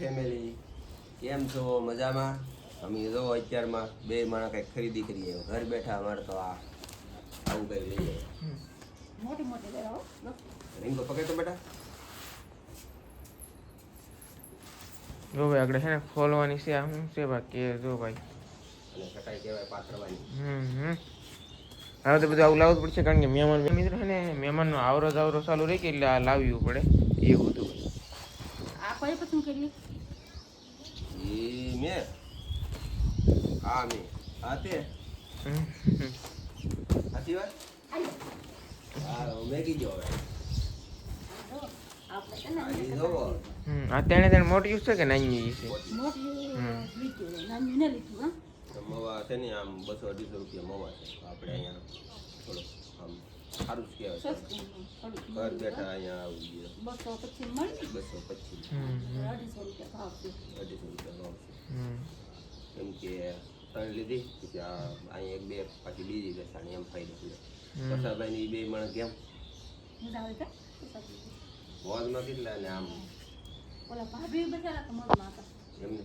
Family કેમ છો મજામાં? અમે જો અત્યારમાં બે માણસ કંઈક ખરીદી કરીએ ઘર બેઠા અમારે તો આ આવું કંઈ લઈએ મોટી મોટી લેવા રીંગો પકડ તો બેટા જો ભાઈ આગળ છે ને ખોલવાની છે આ શું છે બાકી જો ભાઈ અને કટાઈ કહેવાય પાથરવાની હવે તો બધું આવું લાવવું પડશે કારણ કે મહેમાન મિત્રો છે ને મહેમાનનો આવરો જાવરો ચાલુ રહી કે એટલે આ લાવવું પડે એવું હતું આ કોઈ પસંદ કરી એ મેં હા મેં હા તે સાચી વાત હા મેગી જો હવે આપણે છે ને આ જોવો આ તેને મોટી છે કે નાની છે મોટી લીધું નાની ને લીધું હા મવા છે ને આમ 200-250 રૂપિયા મવા છે આપણે અહીંયા થોડું આમ સારું જ કહેવાય ઘર બેઠા અહીંયા આવી ગયો 225 મળી 225 250 રૂપિયા ભાવ છે 250 રૂપિયા ભાવ છે કેમ કે ત્રણ લીધી પછી અહીંયા એક બે પાછી બીજી બેસાણી એમ ફાયદો થયો કસાભાઈની બે મણ કેમ મજા આવે કે મોજમાં કેટલા ને આમ ઓલા ભાભી બચારા તો મોજમાં હતા એમને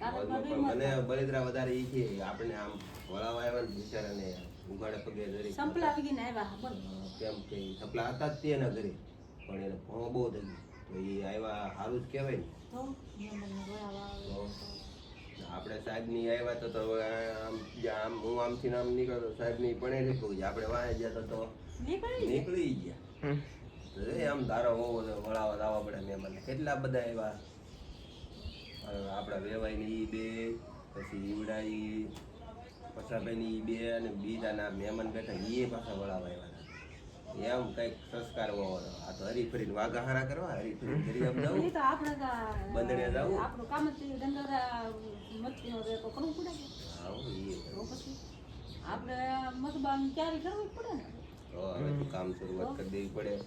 કાકા મોજમાં ભાભી પણ મને બળતરા વધારે એ છે આપણે આમ વળાવા આવ્યા ને બિચારાને ઉગાડે પગે ધરી સંપલા આવી ગઈ ને આવ્યા બોલ કેમ કે સપલા હતા જ તે એના ઘરે પણ એને ભણો બહુ થઈ ગયો તો એ આવ્યા સારું જ કહેવાય ને તો મને બોલાવા તો આપણે સાહેબની આવ્યા તો આમ હું આમથી આમ નીકળતો સાહેબની પણ એ નીકળું આપણે વાંહે ગયા તો નીકળી ગયા તો એ આમ ધારો હોવો વળાવા લાવવા પડે મહેમાન કેટલા બધા આવ્યા આપણા વેવાઈની ઈ બે પછી ઈવડાઈ પસાભાઈની ઈ બે અને બીજાના મહેમાન બેઠા એ પાછા વળાવા આવ્યા એમ કઈક સંસ્કાર હોવો આ તો હરીફરીને વાઘા હારા કરવા હરીફરીને કરી આમ જવું તો આપણે બંધણે જવું આપણું કામ જ ધંધા મતનો રે તો કરવું પડે હા એ તો પછી આપણે મતબાન ક્યારે કરવું પડે ને તો હવે તો કામ શરૂઆત કરી દેવી પડે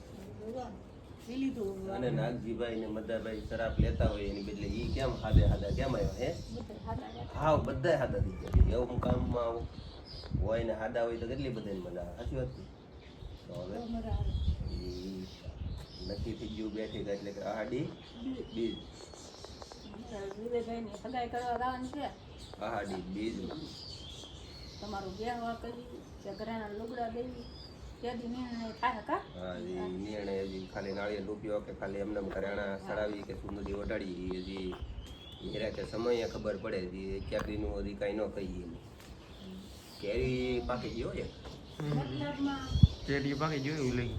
એ લીધું અને નાગજીભાઈ ને મદાભાઈ શરાબ લેતા હોય એની બદલે ઈ કેમ હાદા કેમ આવ્યા હે હા બધા હાદા થઈ ગયા એવું કામમાં હોય ને હાદા હોય તો કેટલી બધાને મજા આવે સાચી વાત તો હવે ઈ નક્કી થઈ ગયું બેઠી એટલે કે આહાડી બીજ વિવેકભાઈ ને સગાઈ કરવા જવાનું છે આહાડી બીજ તમારું બેહવા કરી કે ઘરેના લુગડા દેવી ત્યાંથી નિર્ણય થાય કા હા એ નિર્ણય હજી ખાલી નાળિયેર રૂપિયો કે ખાલી એમને ઘરેણા સડાવી કે સુંદરી ઓટાડી હજી હીરા કે સમય ખબર પડે હજી ક્યાંક દીનું હજી કાંઈ ન કહીએ કેરી પાકી ગયો છે મતલબમાં કેડી પાકી જોયું લઈ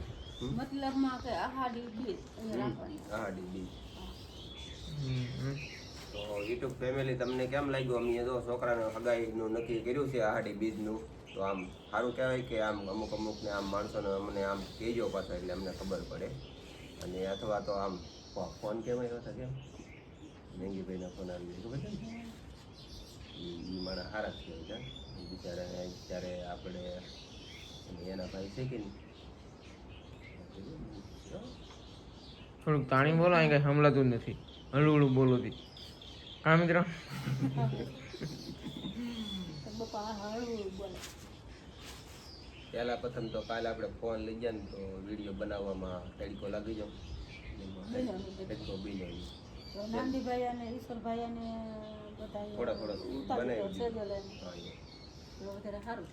મતલબમાં કે આહાડી બીજ રાખવાની આહાડી બીજ તો યુટ્યુબ ફેમિલી તમને કેમ લાગ્યું અમે જો છોકરાને હગાઈનું નક્કી કર્યું છે આહાડી બીજનું તો આમ સારું કહેવાય કે આમ અમુકને આમ માણસોને અમને આમ કહેજો પાછા એટલે અમને ખબર પડે અને અથવા તો આમ ફોન કહેવાય હતા કેમ મેંગીભાઈના ફોન આવી ખબર છે એ મારા સારા જ કહેવાય છે બિચારા ત્યારે આપણે એના ભાઈ છે કે નહીં થોડુંક તાણી બોલો અહીં કઈ હમલાતું નથી હળવું બોલો હતી હા મિત્રો બપા હળવું બોલે પહેલા પ્રથમ તો કાલે આપણે ફોન લઈ ગયા ને તો વિડીયો બનાવવામાં તડકો લાગી જાવ તડકો બી જાય નાનજીભાઈ અને ઈશ્વરભાઈ અને બધા થોડા બનાવી વધારે સારું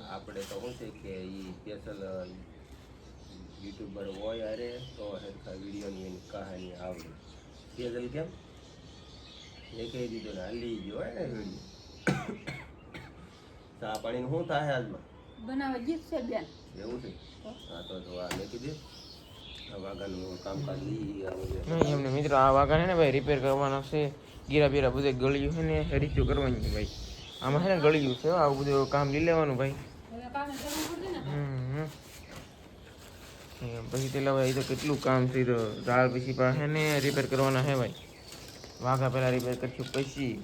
આપણે તો શું છે કે એ સ્પેશિયલ યુટ્યુબર હોય અરે તો સરખા વિડીયોની એની કહાની આવડે સ્પેશિયલ કેમ એ કહી દીધું ને હાલી ગયો હોય ને વિડીયો ચા પાણીનું શું થાય આજમાં બનાવવા જીત છે બેન એવું છે હા તો જો આ મેં કીધું વાઘાનું કામકાજ એમને મિત્રો આ વાઘા છે ને ભાઈ રિપેર કરવાનો છે ગીરા બીરા બધે ગળ્યું છે ને રીચું કરવાની ભાઈ આમાં છે ને ગળ્યું છે આવું બધું કામ લઈ લેવાનું ભાઈ પછી પેલા ભાઈ તો કેટલું કામ છે તો દાળ પછી પાસે ને રિપેર કરવાના છે ભાઈ વાઘા પેલા રિપેર કરશું પછી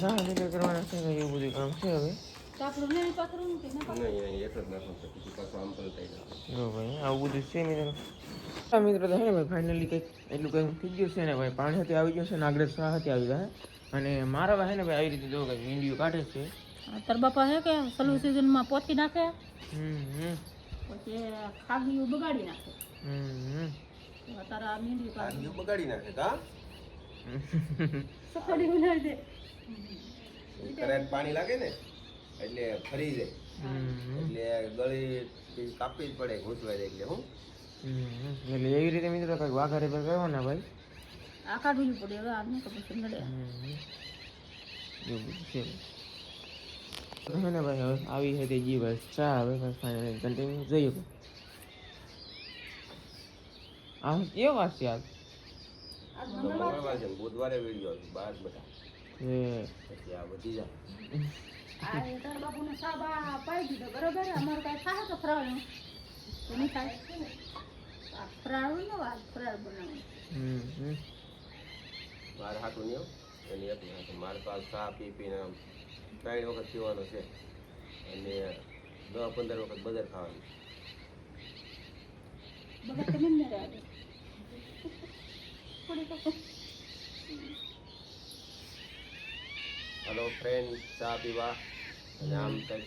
દાળ રિપેર કરવાના છે ભાઈ એવું બધું કામ છે હવે જો ભાઈ આવું બધું છે મિત્રો મિત્રો તો હે ને ભાઈ ફાઇનલી કંઈક એટલું કંઈક થઈ ગયું છે ને ભાઈ પાણી હતી આવી ગયું છે ને આગળ શાહ હતી આવી જાય અને મારા ભાઈ ને ભાઈ આવી રીતે જો કંઈક વિડીયો કાઢે છે તાર બાપા હે કે સલુ સિઝનમાં પોથી નાખે પછી ખાગીયું બગાડી નાખે અત્યારે આ મીંડી આ પાડી બીજું બગાડી નાખે કા સફારી બનાવી દે કરંટ પાણી લાગે ને એટલે ફરી જાય એટલે ગળી કાપવી જ પડે ઘૂંચવાઈ જાય એટલે હું એટલે એવી રીતે મિત્રો કંઈક વાઘા રેપર કરવો ને ભાઈ આ કાઢવું પડે હવે આને ખબર છે નડે એવું બધું છે તો હે ને ભાઈ હવે આવી છે તે જી બસ ચા હવે બસ ફાઇનલી કન્ટિન્યુ જોઈએ આ કેવો વાત છે આજ આ તો મંગળવાર છે ને બુધવારે વિડીયો બહાર બધા એ પછી આ વધી જાય આ તાર બાપુને સાબા પાઈ દીધો બરોબર અમારું કાંઈ થાય તો ફરાળ તો નહીં થાય આ ફરાળ નો આ ફરાળ બનાવવાનું મારે હાથું નહીં એની એટલી હાથું મારે તો આ ચા પી પીને આમ 3 વખત પીવાનો છે અને 10-15 વખત બદર ખાવાનું બગર તમે ને રહે હલો ફ્રેન્ડ ચા પીવા અને આમ કંઈક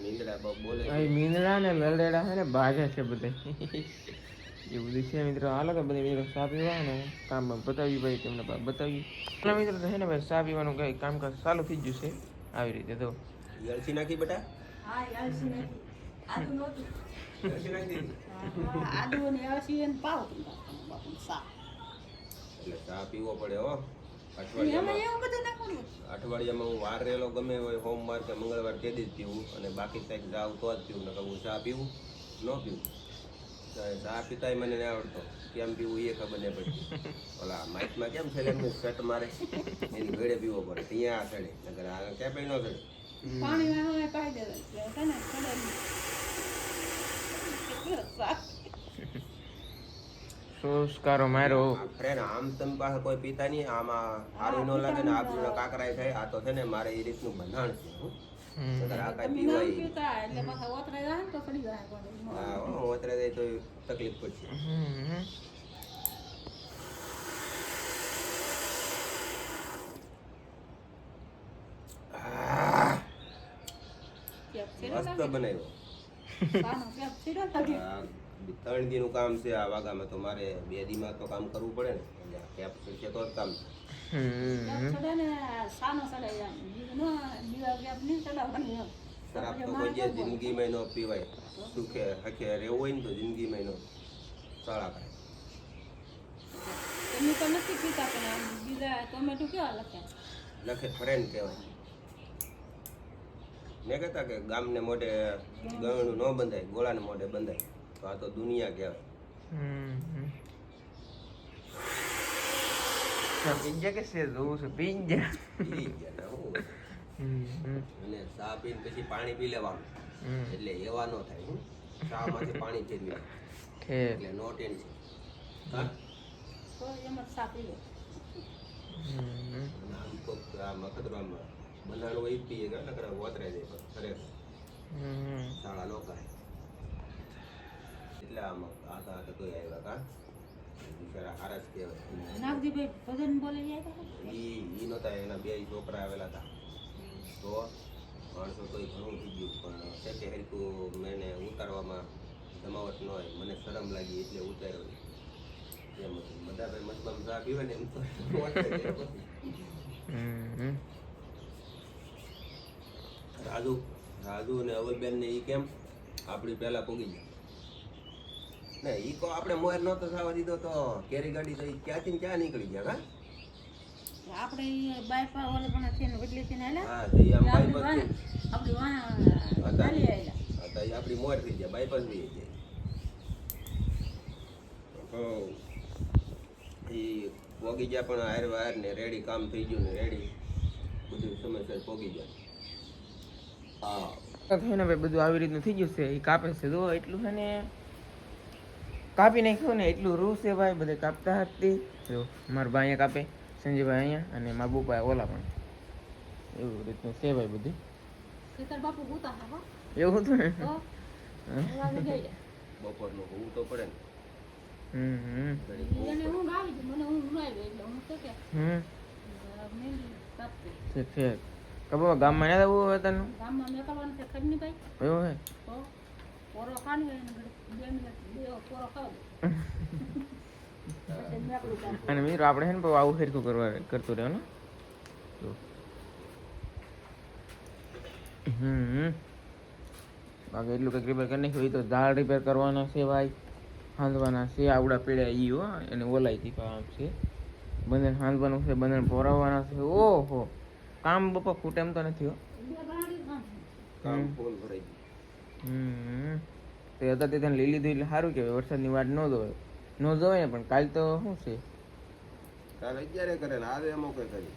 નીંદડા બોલે અહીં મીંદડા ને લલડેડા છે ને ભાજા છે બધા એ બધું છે મિત્રો હાલો તો બધા મિત્રો ચા પીવા ને કામ બતાવ્યું ભાઈ તમને બતાવ્યું પેલા મિત્રો તો છે ને ભાઈ ચા પીવાનું કઈ કામકાજ ચાલુ થઈ ગયું છે આવી રીતે તો યલસી નાખી બેટા હા યાલસી નથી આદુ નહોતું યલસી નાખી દીધી આદુ અને યાલસી એને પાવ બાપુને સા એટલે ચા પીવો પડે હો એમાં એવું બધું નાખવાનું અઠવાડિયામાં હું વાર રહેલો ગમે હોય સોમવાર કે મંગળવાર તે દી જ પીવું અને બાકી કંઈક જાવ તો જ પીવું નકર હું ચા પીવું ન પીવું ચા પીતાય મને નહીં આવડતો કેમ પીવું એ ખબર નહીં પડતી ઓલા માઇકમાં કેમ છે એમને સેટ મારે એની ઘડે પીવો પડે ત્યાં આ ચડે નકર આ ક્યાં પી ન ચડે પાણી વાળો પાઈ દે એટલે છે ને ચડે સંસ્કારો મારો ફ્રેન્ડ આમ તમે પાસે કોઈ પીતા નહીં આમાં સારું ન લાગે ને આપણને કાકરાય થાય આ તો છે ને મારે એ રીતનું બંધાણ છે હું નકર આ કાંઈ તમે ના પીવાય પીતા એટલે પાછા ઓતરાઈ જાય ને તો પડી જાય કોણ હા ઓતરે જાય તો તકલીફ પડશે કેપ છે મસ્ત બનાવ્યો સાનો કેપ છે લાગે આ 3 દીનું કામ છે આ વાગામાં તો મારે 2 દીમાં તો કામ કરવું પડે ને એટલે આ કેપ છે તો જ કામ ચડે ને સાનો ચડે જાય બીજું નો દીવા કેપ નહીં ચડાવવાની એમ શરાબ તો કોઈ જે જિંદગીમાં ન પીવાય સુખે હખે રહેવું હોય ને તો જિંદગીમાં ન સાળા કરે એમની તો નથી પીતા પણ આમ બીજા ટોમેટો કેવા લખ્યા લખે ફ્રેન્ડ કહેવાય મેં કહેતા કે ગામને મોઢે ગળણું ન બંધાય ગોળાને મોઢે બંધાય તો આ તો દુનિયા કહેવાય પિંજા કે છે જોવું છે પિંજા ઈ ગયા ના હું અને ચા પીને પછી પાણી પી લેવાનું એટલે એવા ન થાય હું ચા માંથી પાણી ફેરવી એટલે નો ટેન્શન હા તો એમ જ સાપી લે અને આમ તો આ મખતરામાં બંધાણું હોય પીએ કે નકર વતરાઈ જાય ખરેખર શાળા ન કરે એટલે આમ આતા આતા તોય આવ્યા કા બિચારા હારા જ કહેવાય નાગજીભાઈ ભજન બોલે જાય ઈ નહોતા એના 2 છોકરા આવેલા હતા તો માણસો તોય ઘણું થઈ ગયું પણ છે હરકું મેં ઉતારવામાં જમાવટ ન હોય મને શરમ લાગી એટલે ઉતાર્યો એમ હતું બધા ભાઈ મતલબ ચા પીવે ને એમ તો રાજુ ને અવલબેન ને ઈ કેમ આપણી પહેલા પોગી જાય ને ઈ તો આપણે મોર નતો થવા દીધો તો કેરી ગાડી તો ઈ ક્યાંથી ને ક્યાં નીકળી ગયા હા આપણે બાયપા ઓલે પણ છે ને વડલી છે ને આલા હા તો ઈ આમ બાયપાસ આપણી વાહ ચાલી આયલા હતા ઈ આપણી મોર થઈ ગયા બાયપાસ થઈ જાય ઈ પોગી ગયા પણ હાર વાર ને રેડી કામ થઈ ગયું ને રેડી બધું સમયસર પોગી ગયા હા થઈને ભાઈ બધું આવી રીતનું થઈ ગયું છે એ કાપે છે જો એટલું છે ને કાપી નાખ્યું ને એટલું રૂ છે ભાઈ બધે કાપતા હતી જો મારા ભાઈ અહીંયા કાપે સંજયભાઈ અહીંયા અને મારા બુપા ઓલા પણ એવું રીતનું છે ભાઈ બધું ખેતર બાપુ ગુતા હા એવું હતું ને તો વાગે ગઈ બપોરનું હોવું તો પડે ને એને હું ગાવી હતી મને હું ઉનાઈ એટલે હું તો કે મેલી કાપતી ઠીક ઠીક કબો ગામમાં ના આવું હતા ગામમાં મેં કરવાનું છે ખડની ભાઈ એવું હે તો પોરો ખાને એને બે મિનિટ બે પોરો ખાવ પછી મેકડું કાઢ. અને મિત્રો આપણે છે ને બહુ આવું ફેરકું કરતું રહેવાનું જો. બાકી એટલું કંઈક રિપેર કરી નાખ્યું હોય તો દાળ રિપેર કરવાના છે ભાઈ, હાંધવાના છે આવડા પીડ્યા ઈ હો, એને ઓલાઈથી કામ છે, બંને હાંધવાનું છે, બંને પોરાવવાના છે. ઓહો કામ બપા ખૂટે એમ તો નથી હો. બે ગાડી ખાન કામ ફૂલ ભરાઈ ગયું. તે હતા તે લઈ લીધું એટલે સારું કહેવાય. વરસાદની વાટ ન જોવાય ને, પણ કાલ તો શું છે? કાલે 11 કરે ને આજે અમુક કરી.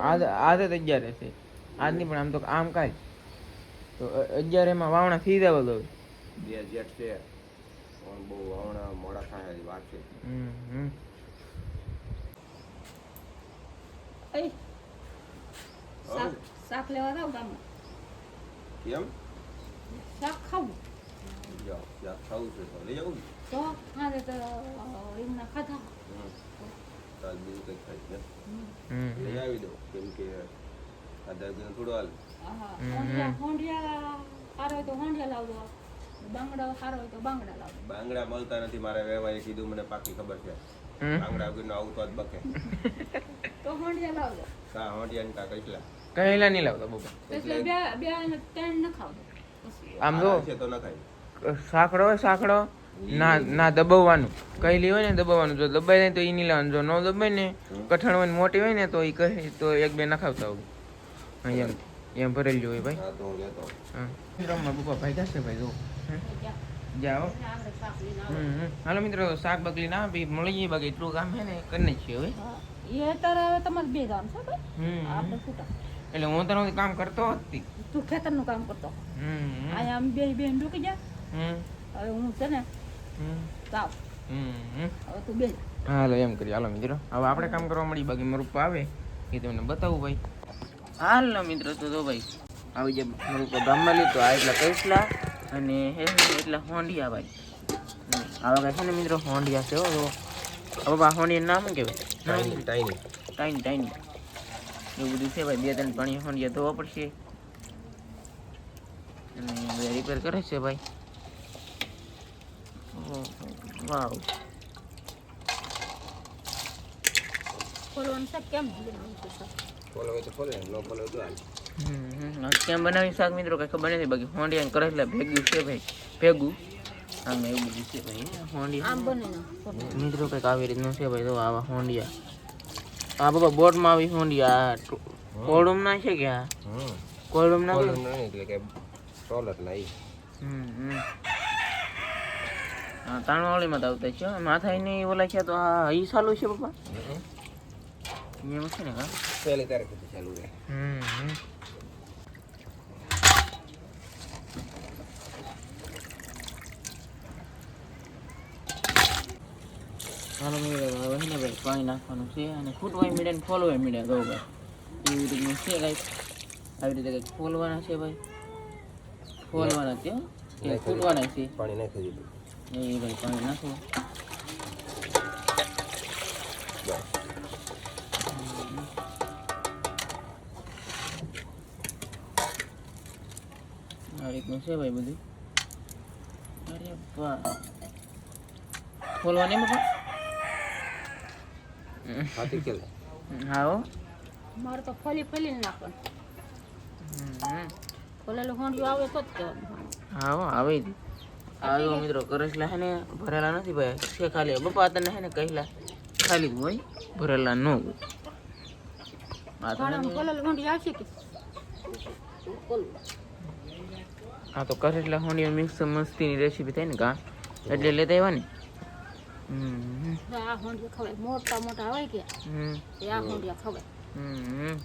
આજે તો 11 છે, આજની પણ આમ તો આમ કાલ તો 11 માં વાવણા થઈ જવા દો. 2 જેટ છે પણ બહુ વાવણા મોડા થાય એવી વાત છે. એ શાક લેવા જાવ ગામમાં. કેમ? શાક ખાવું જાઓ જાઓ ખાવું છે તો લઈ જાઉં ને. તો આજે તો એમના ખાધા. ચાલ બીજું કંઈક ખાઈશ ને લઈ આવી દો, કેમ કે આધાર દિન થોડું હાલ. હોંડિયા સારો હોય તો હોંડિયા લાવજો, બાંગડા સારો હોય તો બાંગડા લાવજો. બાંગડા મળતા નથી, મારે વેવાએ કીધું, મને પાકી ખબર છે. બાંગડા વગરનો આવું તો જ બકે. તો હોંડિયા લાવજો. કા હોંડિયા ને કા કઈલા કહેલા નહીં લાવતા બાપા. એટલે બે અને ત્રણ ન ખાવજો. આમ જો છે તો ન ખાય. સાંકડો હોય સાંકડો ના દબાવવાનું, કહેલી હોય ને દબાવવાનું, જો દબાઈ જાય તો એ નહીં લાવવાનું, જો ન દબાય ને કઠણ હોય ને મોટી હોય ને તો એ કહે તો એક બે નખાવતા હોય એમ એમ ભરેલી હોય ભાઈ. હા તો હું લેતો. હા રમવા પપ્પા ભાઈ જશે ભાઈ જો જાઓ. આપણે શાક લઈને આવો. હાલો મિત્રો શાક બકલી ના બી મળી જાય, બાકી એટલું કામ છે ને કરી છીએ હવે. એ તારે હવે તમારે બે જવાનું છે ભાઈ, આપણે છૂટા. એટલે હું તો કામ કરતો હતી. તું ખેતરનું કામ કરતો, અહીંયા આમ બે બેન રૂકી જા. હવે હું છે ને જાવ, હવે તું બે જા. હાલો એમ કરી. હાલો મિત્રો હવે આપણે કામ કરવા મળી, બાકી મારું પપ્પા આવે એ તમને બતાવું ભાઈ. હાલો મિત્રો તો જો ભાઈ આવી જાય મારું પપ્પા ગામમાં લીધો. આ એટલા કૈસલા અને એટલા હોંડિયા ભાઈ. આવા કાંઈ છે ને મિત્રો હોંડિયા છે. હો બાબા હોંડિયા નામ શું કહેવાય? ટાઈની ટાઈની ટાઈની ટાઈની એવું બધું છે ભાઈ. 2-3 પાણી હોંડિયા ધોવા પડશે અને બધા રિપેર કરે છે ભાઈ. વાવ ખોલવાનું શાક કેમ બનાવ્યું છે શાક? ફોલો હોય તો ફોલે, ન ફોલો તો હાલ. કેમ બનાવી શાક મિત્રો કઈ ખબર નથી, બાકી હોંડિયા કરે એટલે ભેગું છે ભાઈ, ભેગું આમ એવું બધું છે ભાઈ. હોંડિયા આમ બને ને મિત્રો કંઈક આવી રીતનું છે ભાઈ. તો આવા હોંડિયા આ બાબા બોટમાં આવી હોંડિયા કોળુમ ના છે કે આ કોળુમ ના ફોલો નહીં એટલે કે સોલર ના ઈ. હા તાણવાળીમાં તો આવતા છે માથા નહીં ઓલા છે તો આ ઈ સાલું છે પપ્પા એમ છે ને કા પહેલી તારીખ ચાલુ રહે. હાલો હવે ને ભાઈ પાણી નાખવાનું છે અને ફૂટવાય મીડે ને ફોલવાય મીડે દો ભાઈ. એવી રીતનું છે કાંઈક આવી રીતે કંઈક ફોલવાના છે ભાઈ, ફોલવાના છે કે ફૂટવાના છે પાણી નાખી દીધું. એ ભાઈ પાણી નાખો. આ રીતનું છે ભાઈ બધું. અરે વાહ ફોલવાની એમાં હાથી કેલ હા હો. મારે તો ફલીને નાખવાનું. ફોલેલું હોંડિયું આવે તો જ કહેવાનું. હા હો આવે જ. આ જો મિત્રો કરસલા હે ને ભરેલા નથી ભાઈ, છે ખાલી. પપ્પા તને હે ને કહેલા ખાલી જ હોય, ભરેલા ન હોય. આ તો ફોલેલું હોંડિયું આવશે કે આ તો કરસલા હોંડિયા મિક્સ મસ્તીની રેસીપી થાય ને કા એટલે લેતા આવ્યા ને. આ હોંડિયા ખવાય, મોટા મોટા હોય કે એ આ હોંડિયા ખવાય.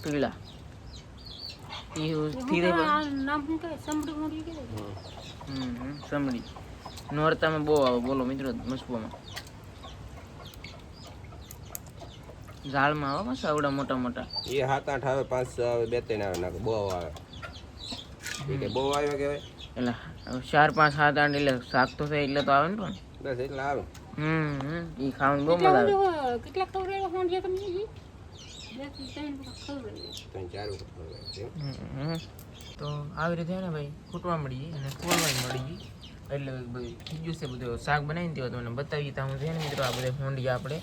પીળા એવું થઈ આ જાય. નામ શું કહે? સમડી હોંડિયું કહેવાય. સમડી નોરતામાં બહુ આવે બોલો મિત્રો, મસ્કવામાં ઝાડમાં આવે પાછા આવડા મોટા મોટા. એ 7-8 આવે, 5-6 આવે, 2-3 આવે નાખે. બહુ આવે એ કે બહુ આવ્યા કહેવાય. એટલે 4, 5, 7, 8 એટલે શાક તો થાય એટલે તો આવે ને પણ. બસ એટલા આવે. એ ખાવાની બહુ મજા આવે. કેટલા ખવડાવ્યા હોંડિયા તમને? 2-3 ખવડાવ્યા. 3-4 વખત ખવડાવે છે. તો આવી રીતે ને ભાઈ ખૂટવા મળી અને ખોલવા મળી ગઈ એટલે બધું થઈ ગયું છે. બધું શાક બનાવીને તેઓ તમને બતાવી તા હું છે ને મિત્રો આ બધા હોંડિયા આપણે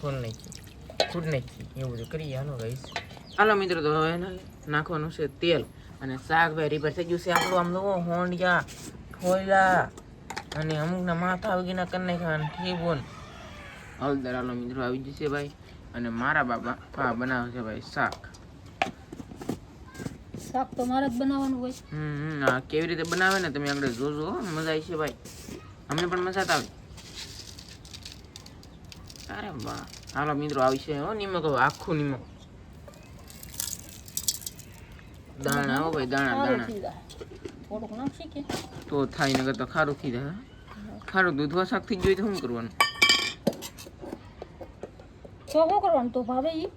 ખોલ નાખીએ ખૂટ નાખીએ એવું બધું કરીએ. હાલો ગાઈસ હાલો મિત્રો તો હવે એને નાખવાનું છે તેલ અને શાક ભાઈ રીપેર થઈ ગયું છે આપણું. આમ લોકો હોંડિયા ખોલ્યા અને અમુકના માથા વગીના કરી નાખ્યા ઠીબોન હળદર. હાલો મિત્રો આવી જશે ભાઈ અને મારા બાપા બનાવે છે ભાઈ શાક. શાક તો મારે જ બનાવવાનું હોય. હા કેવી રીતે બનાવે ને તમે આગળ જોજો મજા આવી છે ભાઈ અમને પણ મજા આવે. અરે વાહ હાલો મિત્રો આવી છે હો નિમક આખું નિમક દાણા હો ભાઈ દાણા થોડુંક નાખી કે તો થાય નગર તો ખારું થઈ જાય. ખારું દૂધવા શાક થઈ ગયું તો શું કરવાનું? તો શું કરવાનું તો ભાવે ઈ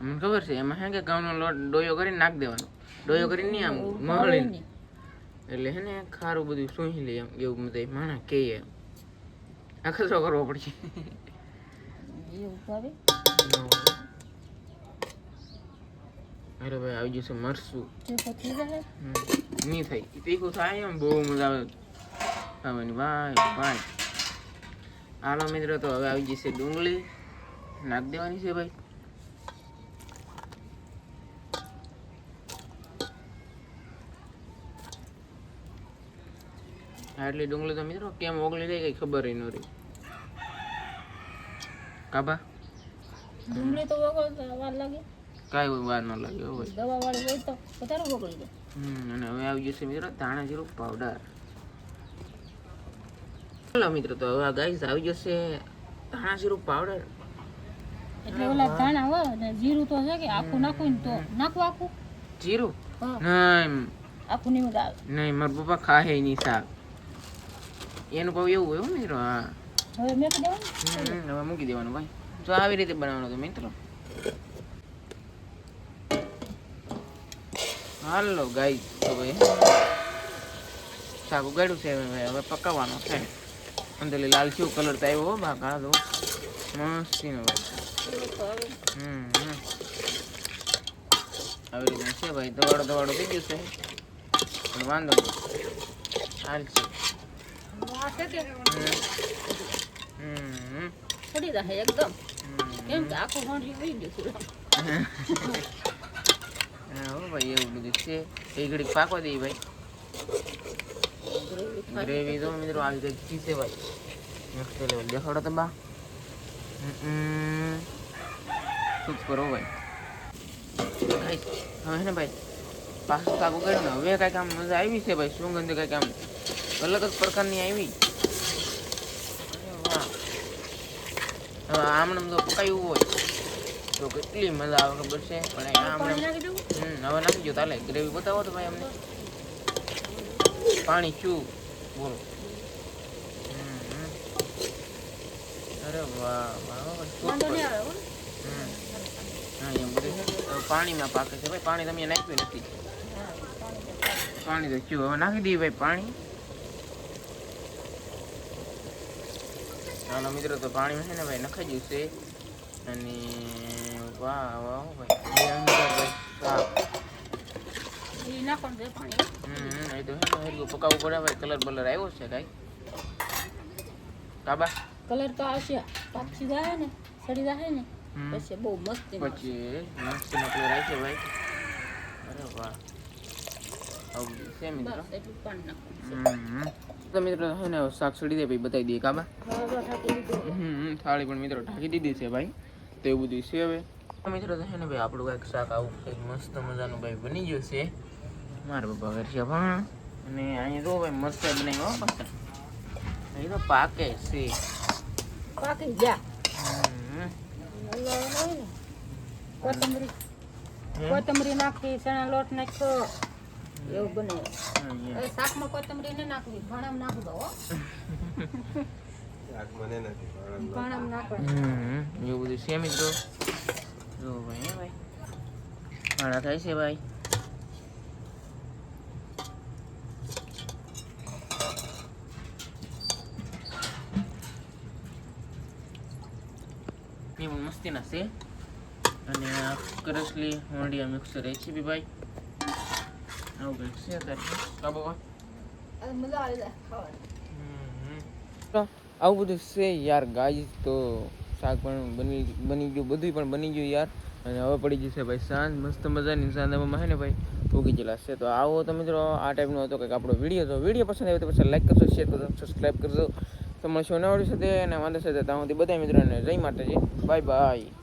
મને ખબર છે એમાં હે કે ઘઉંનો લોટ ડોયો કરીને નાખ દેવાનો. ડોયો કરીને નહીં આમ મહળીને એટલે હે ને ખારું બધું સૂંઘી લે એમ એવું બધા માણા કે આ ખતરો કરવો પડશે. એવું ભાવે. અરે ભાઈ આવી જશે મરસું તીખું થઈ જાય નહીં થાય તીખું થાય એમ બહુ મજા આવે ખાવાની ભાઈ ભાઈ. હાલો મિત્રો તો હવે આવી જશે ડુંગળી નાખ દેવાની છે ભાઈ. આટલી ડુંગળી તો મિત્રો કેમ ઓગળી જાય કઈ ખબર ન રહી. કાબા ડુંગળી તો વગર વાર લાગે કાંઈ વાર ન લાગે હોય દવા વાળી હોય તો વધારે વગળી જાય. અને હવે આવી જશે મિત્રો ધાણા જીરું પાવડર. ચાલો મિત્રો તો હવે ગાઈસ આવી જશે ધાણા જીરું પાવડર. એટલે ઓલા ધાણા હોય ને જીરું તો છે કે આખું નાખવું ને તો નાખવું આખું જીરું હા. નહીં આખું નહીં મજા આવે. નહીં મારા પપ્પા ખાહે નહીં શાક એનું ભાવ એવું હોય હો મિત્રો. હા હવે મેકી દેવાનું હવે મૂકી દેવાનું ભાઈ. જો આવી રીતે બનાવવાનું તો મિત્રો. હાલો ગાઈસ તો ભાઈ શાક ઉગાડ્યું છે હવે પકાવવાનું છે. અંદર લાલ કેવું કલર તો આવ્યો હો બા કાળો મસ્તીનો ભાઈ. આવી રીતે છે ભાઈ દવાડો થઈ ગયું છે પણ વાંધો નહીં હાલ છે. પડી જાય એકદમ કેમ કે આખું હોંડી વહી ગયું છે. હા હો ભાઈ એવું બધું છે. એ ઘડીક પાકવા દઈએ ભાઈ. ગ્રેવી તો મિત્રો આવી ગઈ છે ભાઈ નેક્સ્ટ લેવલ દેખાડો તો બા. સુપર હો ભાઈ. હવે ને ભાઈ પાછું શાક ઉગાડ્યું ને હવે કાંઈક આમ મજા આવી છે ભાઈ. સુગંધ કાંઈક આમ અલગ જ પ્રકારની આવી. હવે આમને તો પકાયું હોય તો કેટલી મજા આવે ખબર છે. પણ આમને હવે નાખી દો તાલે ગ્રેવી બતાવો તો ભાઈ અમને. પાણી શું બોલો. અરે વાહ હા એમ બધું પાણીમાં પાકે છે ભાઈ. પાણી તમે નાખ્યું નથી. પાણી તો શું હવે નાખી દઈએ ભાઈ પાણી. હાલો મિત્રો તો પાણીમાં છે ને ભાઈ નખાઈ ગયું છે અને વાહ વાહ ભાઈ એ તો હરકું પકાવવું પડે ભાઈ. કલર બલર આવ્યો છે કાંઈ કાબા કલર તો આવશે પાછી જાય ને સડી જાય ને પછી બહુ મસ્ત પછી મસ્તીનો કલર આવશે ભાઈ. અરે વાહ આવું છે મિત્રો. તો મિત્રો હે ને શાક સડી દે ભાઈ બતાવી દઈએ કાબા. થાળી પણ મિત્રો ઢાંકી દીધી છે ભાઈ. તો એવું બધું છે હવે મિત્રો તો છે ને ભાઈ આપણું કાંઈક શાક આવું કંઈક મસ્ત મજાનું ભાઈ બની ગયું છે. મારા પપ્પા ઘર છે પણ અને અહીંયા તો ભાઈ મસ્ત બનાવ્યો પાછા. એ તો પાકે છે પાકી જા કોથમરી નાખી ચણા લોટ નાખ્યો એવું બને. શાકમાં કોથમરી ને નાખવી ઘણામાં નાખી દો ઘણામાં નાખવા એવું બધું છે મિત્રો. જો ભાઈ હે ભાઈ ઘણા થાય છે ભાઈ. એ પણ મસ્તીના છે અને આ કરસલી હોંડિયા મિક્સર રેસીપી ભાઈ. આવું કંઈક છે અત્યારે કા બાબા અને મજા આવી જાય ખાવાની. તો આવું બધું છે યાર ગાઈસ. તો શાક પણ બની ગયું, બધું પણ બની ગયું યાર. અને હવે પડી જશે ભાઈ સાંજ, મસ્ત મજાની સાંજમાં હે ને ભાઈ ઉગી ગયેલા છે. તો આવો તો મિત્રો આ ટાઈપનો હતો કંઈક આપણો વિડીયો. તો વિડીયો પસંદ આવ્યો તો પછી લાઈક કરજો, શેર કરજો, સબસ્ક્રાઈબ કરજો. તો મળશું નવા વિડીયો સાથે અને વાંધો સાથે ત્યાં સુધી બધા મિત્રોને જય માતાજી, બાય બાય.